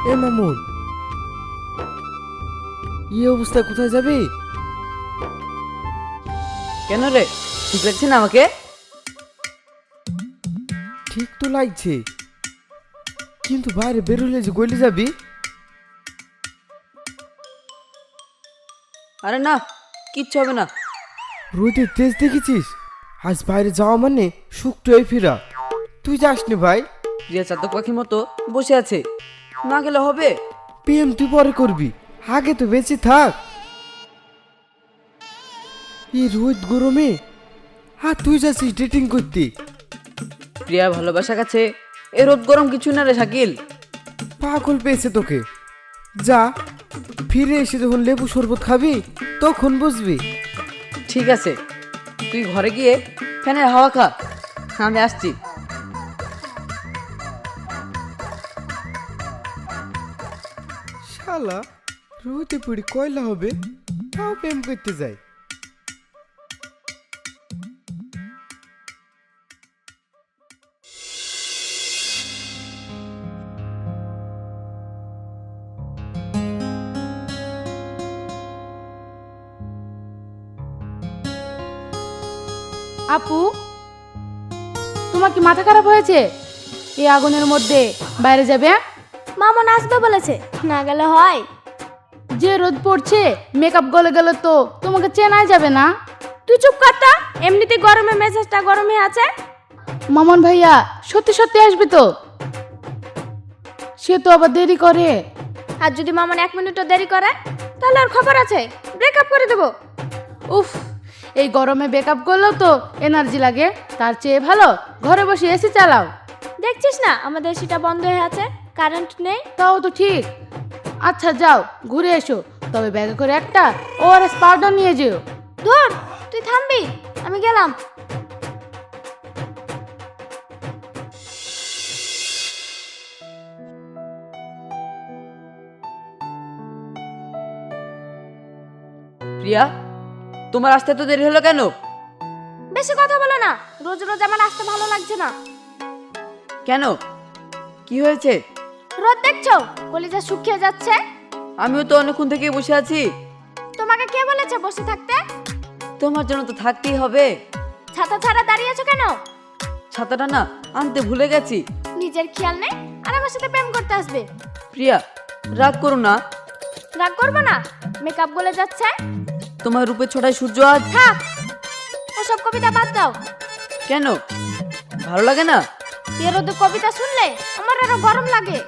এ মামুন, এই অবস্থায় কোথায় যাবি? কেন রে, ঠিক লাগছে না আমাকে? ঠিক তো লাগছে, কিন্তু বাইরে বেরোলে যে গলে যাবি। আরে না, কিচ্ছু হবে না। রোদের তেজ দেখেছিস? আজ বাইরে যাওয়া মানে শুকটো হয়ে ফেরা। তুই যাসনি ভাই? রিয়া চাতক পাখির মতো বসে আছে, না গেলে হবে? প্রেম তুই পরে করবি, আগে তো বেঁচে থাক। এই রোদ গরমে আর তুই যাচ্ছিস ডেটিং করতে? প্রিয়া ভালোবাসা কাছে এ রোদ গরম কিছু না রে শাকিল। পাগল পেয়েছে তোকে। যা, ফিরে এসে যখন লেবু শরবত খাবি তখন বুঝবি। ঠিক আছে, তুই ঘরে গিয়ে ফ্যানের হাওয়া খা, আমি আসছি। শালা রোদে পড়ি কয়লা হবে, তাও প্রেম করতে যায়। আপু, তোমার কি মাথা খারাপ হয়েছে? এই আগুনের মধ্যে বাইরে যাবে? মামা আসবে বলেছে, না গেলে হয়? যে রোদ পড়ছে, মেকআপ গলে গেল তো তোমাকে চেনাই যাবে না। তুই চুপ কর তো, এমনিতে গরমে মেজাজটা গরমে আছে। মামন ভাইয়া সত্যি সত্যি আসবে তো? সে তো আবার দেরি করে। আর যদি মামন 1 মিনিটও দেরি করে তাহলে আর খবর আছে, ব্রেকআপ করে দেবো। উফ, এই গরমে বেকআপ করলেও তো এনার্জি লাগে, তার চেয়ে ভালো ঘরে বসে এসি চালাও। দেখছিস না আমাদের সেটা বন্ধ হয়ে আছে, কারেন্ট নেই। তাও তো ঠিক। আচ্ছা যাও ঘুরে এসো, তবে ব্যাগে করে একটা ওআরএস পাউডার নিয়ে যেও। ধর, তুই থামবি, আমি গেলাম। প্রিয়া, তোমার আসতে তো দেরি হলো কেন? বেশি কথা বলো না, রোজ রোজ আমার আসতে ভালো লাগছে না। কেন, কি হয়েছে? রোদ দেখছো, কলিজা শুকিয়ে যাচ্ছে। আমিও তো অনেকক্ষণ থেকে বসে আছি। তোমাকে কে বলেছে বসে থাকতে? তোমার জন্য তো থাকতেই হবে। ছাতা ছাড়া দাঁড়িয়ে আছো কেন? ছাতাটা না আনতে ভুলে গেছি। নিজের খেয়াল নেই আর আমার সাথে প্রেম করতে আসবে। প্রিয়া, রাগ করো না। রাগ করবো না, মেকআপ গলে যাচ্ছে। তোমার রূপের ছোটায় সূর্য আজ। থাক, ওসব কবিতা বাদ দাও। কেন, ভালো লাগে না? এর রোদে কবিতা শুনলে আমার আরো গরম লাগে।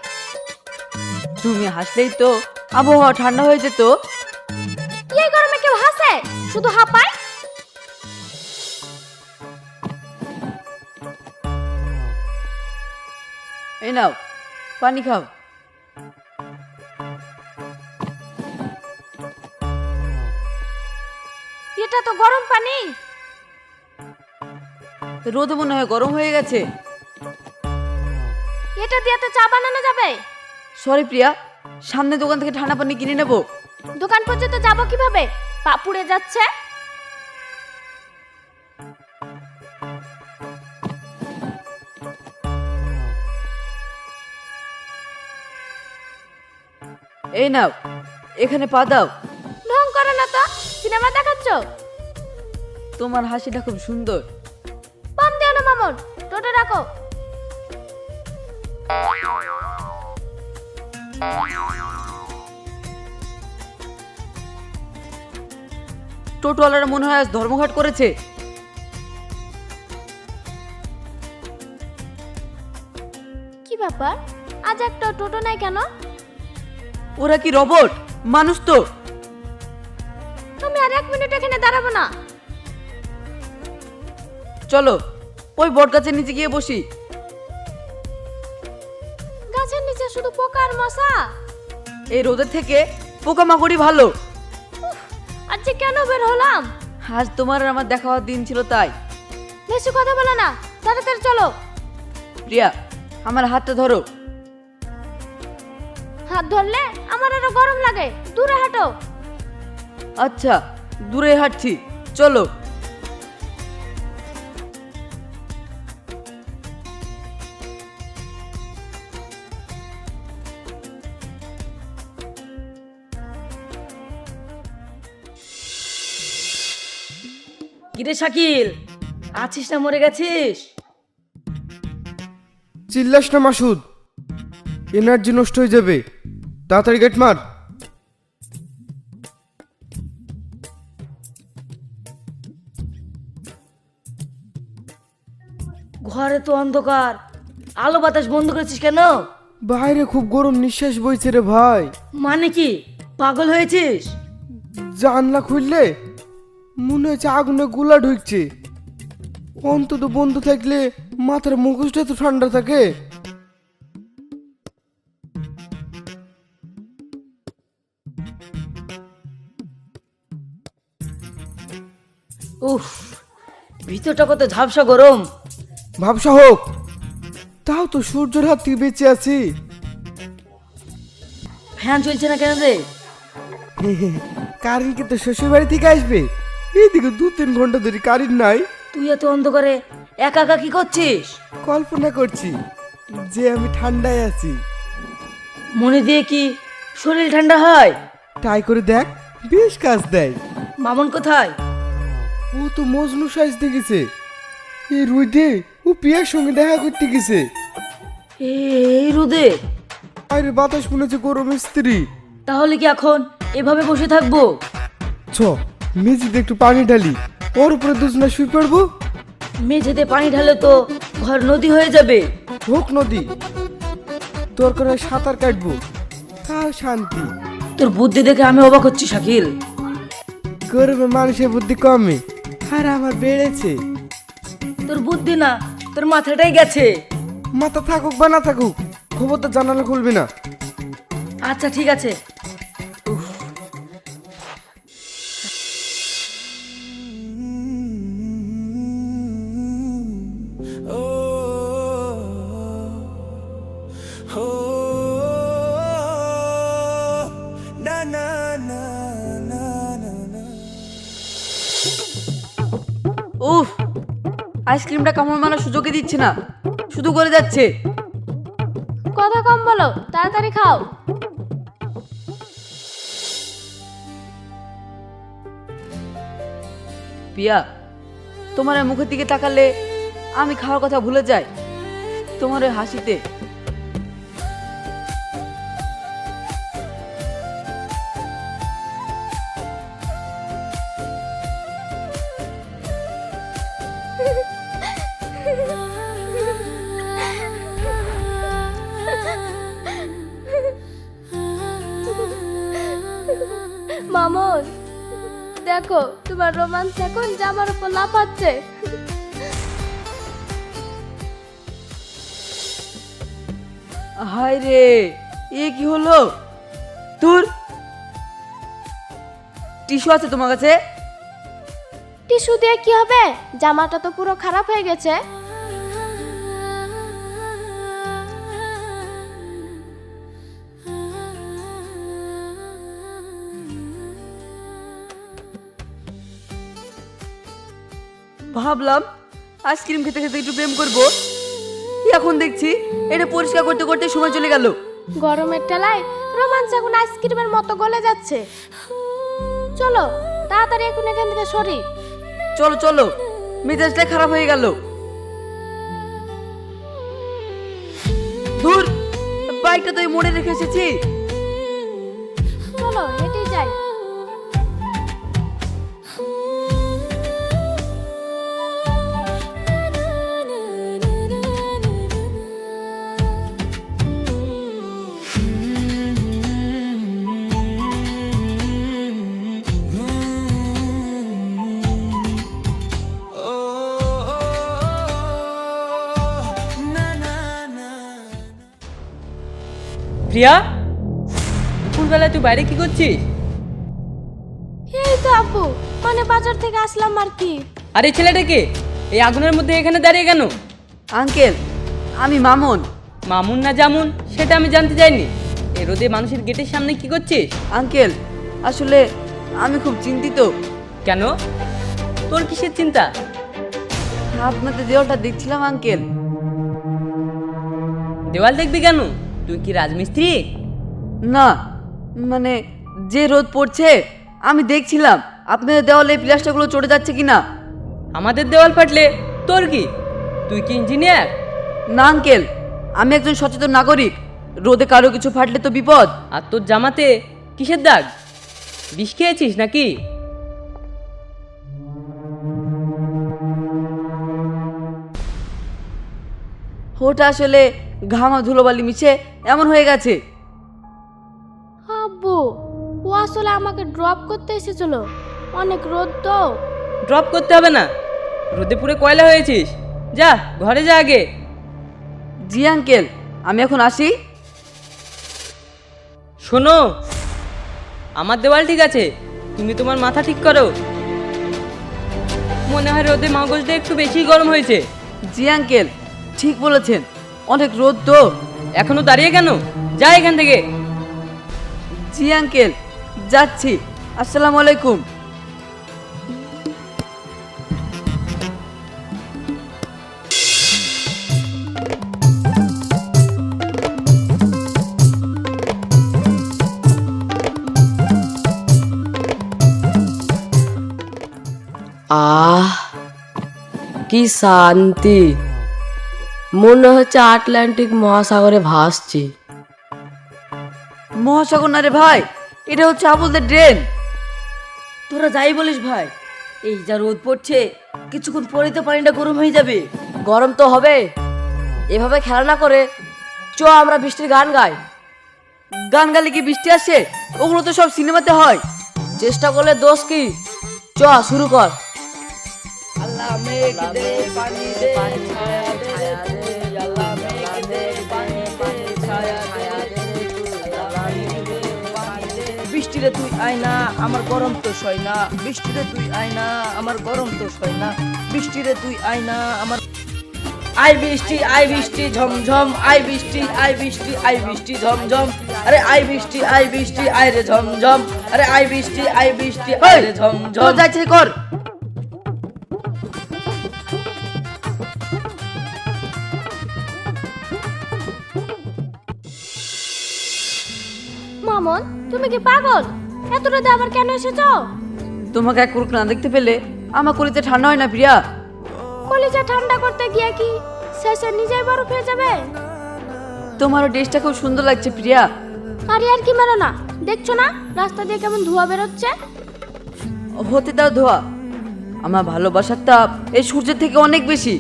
তুমি হাসলেই তো আবহাওয়া ঠান্ডা হয়ে যেত। এই গরমে কেউ হাসে, শুধু হাঁপায়। এই নাও পানি খাও। এটা তো গরম পানি। রোদে মনে হয় গরম হয়ে গেছে। এটা দিয়ে তো চা বানানো যাবে। সরি প্রিয়া, সামনে দোকান থেকে ঠান্ডা পানি কিনে নেব। দোকান পর্যন্ত যাবো কিভাবে, পা পুড়ে যাচ্ছে। এই নাও, এখানে পা দাও। ঢং করো না তো, সিনেমা দেখাচ্ছ? তোমার হাসিটা খুব সুন্দর। পাম দিও না মামুন, টোটো রাখো। টোটোওয়ালারা মনে হয় আজ ধর্মঘট করেছে। কি ব্যাপার, আজ একটা টোটো নাই কেন? ওরা কি রোবট? মানুষ তো। তুমি আর 1 মিনিট এখানে দাঁড়াবো না। চলো ওই বট গাছের নিচে গিয়ে বসি। গাছের নিচে শুধু পোকা আর মশা। এই রোদের থেকে পোকামাকড়ই ভালো। আজ যে কেন বের হলাম? আজ তোমার আর আমার দেখা হওয়ার দিন ছিল তাই। বেশি কথা বলো না, তাড়াতাড়ি চলো। প্রিয়া, আমার হাতটা ধরো। হাত ধরলে আমার আরো গরম লাগে, দূরে হাঁটো। আচ্ছা, দূরে হাঁটছি, চলো। কিরে শাকিল, আছিস না মরে গেছিস? চিল্লাস না মাসুদ, এনার্জি নষ্ট হয়ে যাবে। তাড়াতাড়ি গেট মার। ঘরে তো অন্ধকার, আলো বাতাস বন্ধ করেছিস কেন? বাইরে খুব গরম নিঃশ্বাস বইছে রে ভাই। মানে কি পাগল হয়েছিস? জানলা খুললে মনে হচ্ছে আগুনে গোলা ঢুকছে। অন্তত বন্ধ থাকলে মাথার মুখোশটা তো ঠান্ডা থাকে। উফ, ভিতরটা কত ঝাপসা গরম। ভাবসা হোক, তাও তো সূর্যের হাত থেকে বেঁচে আছি। ফ্যান চলছে না কেন রে? কারেন্ট কি তো শ্বশুর বাড়ি থেকে আসবে? এইদিকে 2-3 ঘন্টা ধরে কারেন্ট নাই। তুই এত অন্ধকারে একা একা কি করছিস? কল্পনা করছি যে আমি ঠান্ডায় আছি। মনে দিয়ে কি শরীর ঠান্ডা হয়? ট্রাই করে দেখ, বেশ কাজ দেয়। মামুন কোথায়? ও তো মজনু সাজতে গেছে। এই রোদে ও পিয়ার সঙ্গে দেখা করতে গেছে। এই রোদে? বাইরে বাতাস মনে হচ্ছে গরমের স্ত্রী। তাহলে কি এখন এভাবে বসে থাকবো? ছ, মেঝেতে একটু পানি ঢালি, ওর উপরে দুজনা শুয়ে পড়বো। মেঝেতে পানি ঢালে তো ঘর নদী হয়ে যাবে। হোক নদী, দরকার হয় সাঁতার কাটবো, তার শান্তি। তোর বুদ্ধি দেখে আমি অবাক হচ্ছি শাকিল। গরমে মানুষের বুদ্ধি কমে, আর আমার বেড়েছে। তোর বুদ্ধি না, তোর মাথাটাই গেছে। মাথা থাকুক বা না থাকুক, খবরটা জানালে খুলবি না। আচ্ছা ঠিক আছে। উফ, আইসক্রিমটা কামড় মারার সুযোগই দিচ্ছে না, শুধু করে যাচ্ছে। কথা কম বলো, তাড়াতাড়ি খাও। পিয়া, তোমার এই মুখের দিকে তাকালে আমি খাওয়ার কথা ভুলে যাই, তোমার ওই হাসিতে। মামুন, দেখো তোমার রোমান্স এখন জামার উপর লাফাচ্ছে। হায় রে, এ কি হলো? তোর টিস্যু আছে তোমার কাছে? টিস্যু দিয়ে কি হবে? জামাটা তো পুরো খারাপ হয়ে গেছে। ভাবলাম আইসক্রিম খেতে খেতে একটু প্রেম করবো, এখন দেখছি এটা পরিষ্কার করতে করতে সময় চলে গেল। গরমের ঠেলায় রোমান্স এখন আইসক্রিমের মতো গলে যাচ্ছে। চলো তাড়াতাড়ি এখন এখান থেকে সরি। চলো চলো, মেজাজটা খারাপ হয়ে গেল। ধুর, বাইকটা তো এই মোড়ে রেখে এসেছি। চলো হেঁটেই যাই। প্রিয়া, দুপুরবেলায় তুই বাইরে কি করছিস? এই তো আব্বু, মানে বাজার থেকে আসলাম আর কি। আরে ছেলেটাকে এই আগুনের মধ্যে এখানে দাঁড়িয়ে কেন? আঙ্কেল, আমি মামুন। মামুন না জামুন সেটা আমি জানতে চাইনি। এই রোদে মানুষের গেটের সামনে কি করছিস? আঙ্কেল, আসলে আমি খুব চিন্তিত। কেন, তোর কিসের চিন্তা? আপনাদের দেওয়ালটা দেখছিলাম আঙ্কেল। দেওয়াল দেখবি কেন? তুই কি রাজমিস্ত্রি? না, মানে যে রোদ পড়ছে আমি দেখছিলাম আপনাদের দেওয়ালে প্লাস্টারগুলো চড়ে যাচ্ছে কিনা। আমাদের দেওয়াল ফাটলে তোর কি? তুই কি ইঞ্জিনিয়ার? না আঙ্কেল, আমি একজন সচেতন নাগরিক। রোদে কারো কিছু ফাটলে তো বিপদ। আর তোর জামাতে কিসের দাগ? বিষ খেয়েছিস নাকি? ওটা আসলে ঘামা ধুলোবালি মিশে এমন হয়ে গেছে। আব্বু, ও আসলে আমাকে ড্রপ করতে এসেছিল। অনেক রোদ তো। ড্রপ করতে হবে না, রোদে পুরো কয়লা হয়েছিস। যা ঘরে যা আগে। জি আঙ্কেল, আমি এখন আসি। শোনো, আমার দেওয়াল ঠিক আছে, তুমি তোমার মাথা ঠিক করো। মনে হয় রোদে মগজটা একটু বেশি গরম হয়েছে। জি আঙ্কেল, ঠিক বলেছেন, অনেক রোদ তো। এখনো দাঁড়িয়ে কেন? যা এখান থেকে। জি আঙ্কেল, যাচ্ছি। আসসালামু আলাইকুম। আহ কি শান্তি, মনে হচ্ছে আটলান্টিক মহাসাগরে ভাসছি। মহাসাগর না রে ভাই, এটা হচ্ছে আবুলদের ড্রেন। তোরা যাই বলিস ভাই, এই যা রোদ পড়ছে, কিছুক্ষণ পরেই তো পানিটা গরম হয়ে যাবে। গরম তো হবে, এভাবে খেলা না করে চ আমরা বৃষ্টির গান গাই। গান গালে কি বৃষ্টি আসে? ওগুলো তো সব সিনেমাতে হয়। চেষ্টা করলে দোষ কি? চ শুরু কর। বৃষ্টিরে তুই আয়না আমার গরম তো সয় না, বৃষ্টিরে তুই আয়না আমার গরম তো সয় না, বৃষ্টিরে তুই আয়না আমার। আই বৃষ্টি ঝমঝম, আই বৃষ্টি আই বৃষ্টি ঝমঝম, আরে আই বৃষ্টি আয় রে ঝমঝম, আরে আই বৃষ্টি আয় রে ঝমঝম। যাচ্ছে কর। মামন, তুমি কি পাগল? এত রাতে আবার কেন এসেছো? তোমাকে এক কুরুক না দেখতে পেলে আমার কলিতে ঠান্ডা হয় না প্রিয়া। কলিজা ঠান্ডা করতে গিয়ে কি শেষে নিজেই বরফ হয়ে যাবে? তোমার ড্রেসটা খুব সুন্দর লাগছে প্রিয়া। আরে আর কি মেরো না, দেখছো না রাস্তা দিয়ে কেমন ধোঁয়া বেরোচ্ছে? হতে দাও ধোয়া, আমার ভালোবাসার তাপ এই সূর্যের থেকে অনেক বেশি।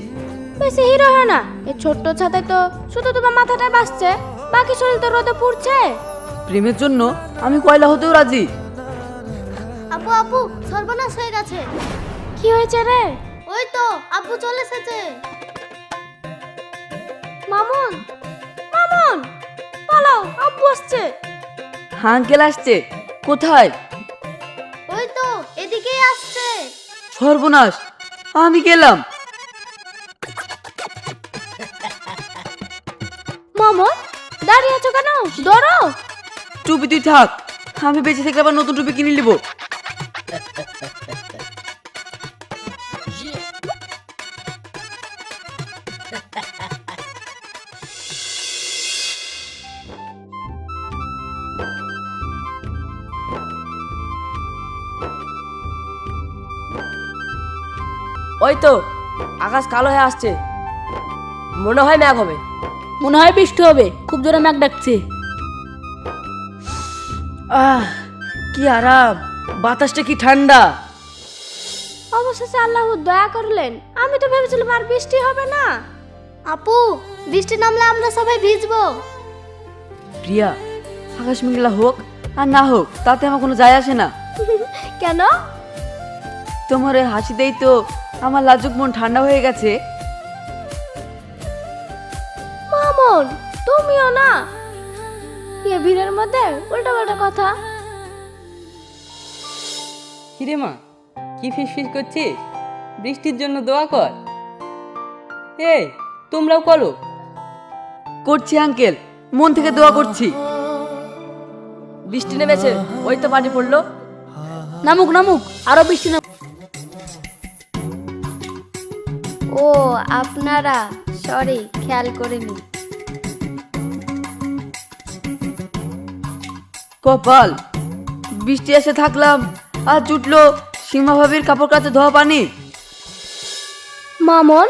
বেশি হিরো হয় না, এই ছোট্ট ছাতায় তো শুধু তোমার মাথাটাই বাসছে, বাকি শরীর তো রোদে পুড়ছে। প্রেমের জন্য আমি কয়লা হতেও রাজি। আপু আপু, সর্বনাশ হয়ে গেছে। কি হয়েছে রে? ওই তো আপু চলে এসেছে। মামুন, মামুন পালাও, আপু আসছে। আঙ্কেল আসছে? কোথায়? ওই তো এদিকেই আসছে। সর্বনাশ, আমি গেলাম। মামুন দাঁড়িয়ে আছো কেন? ধরো। টুপি তুই থাক, আমি বেঁচে থাকলে আবার নতুন টুপি কিনে নিব। ওই তো আকাশ কালো হয়ে আসছে, মনে হয় মেঘ হবে। মনে হয় বৃষ্টি হবে, খুব জোরে মেঘ ডাকছে। আহ কি আরাম, বাতাসটা কি ঠান্ডা। অবশেষে আল্লাহ দয়া করলেন, আমি তো ভেবেছিলাম আর বৃষ্টি হবে না। আপু, বৃষ্টি নামলে আমরা সবাই ভিজবো। প্রিয়া, আকাশ মেঘলা হোক আর না হোক তাতে আমার কোনো যায় আসে না। কেন? তোমার ওই হাসিতেই তো আমার লাজুক মন ঠান্ডা হয়ে গেছে। মামুন, তুমিও না এ ভিড়ের মধ্যে উল্টা পাল্টা কথা। কিরে মা, কি ফিসফিস করছিস? বৃষ্টির জন্য দোয়া কর। এই তোমরাও করো। করছি আঙ্কেল, মন থেকে দোয়া করছি। বৃষ্টি নেমেছে, ওই তো পানি পড়লো। নামুক নামুক, আরো বৃষ্টি নামুক। ও আপনারা, সরি খেয়াল করিনি। কপাল, বৃষ্টি এসে থাকলাম আর জুটলো সীমা ভাবির কাপড় কাচে ধোয়া পানি। মামন,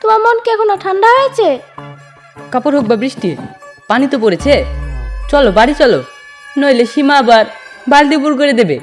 তোমার মন কি এখনো ঠান্ডা হয়েছে? কাপড় হোক বা বৃষ্টি, পানি তো পড়েছে। চলো বাড়ি চলো, নইলে সীমা আবার বালতি পুর করে দেবে।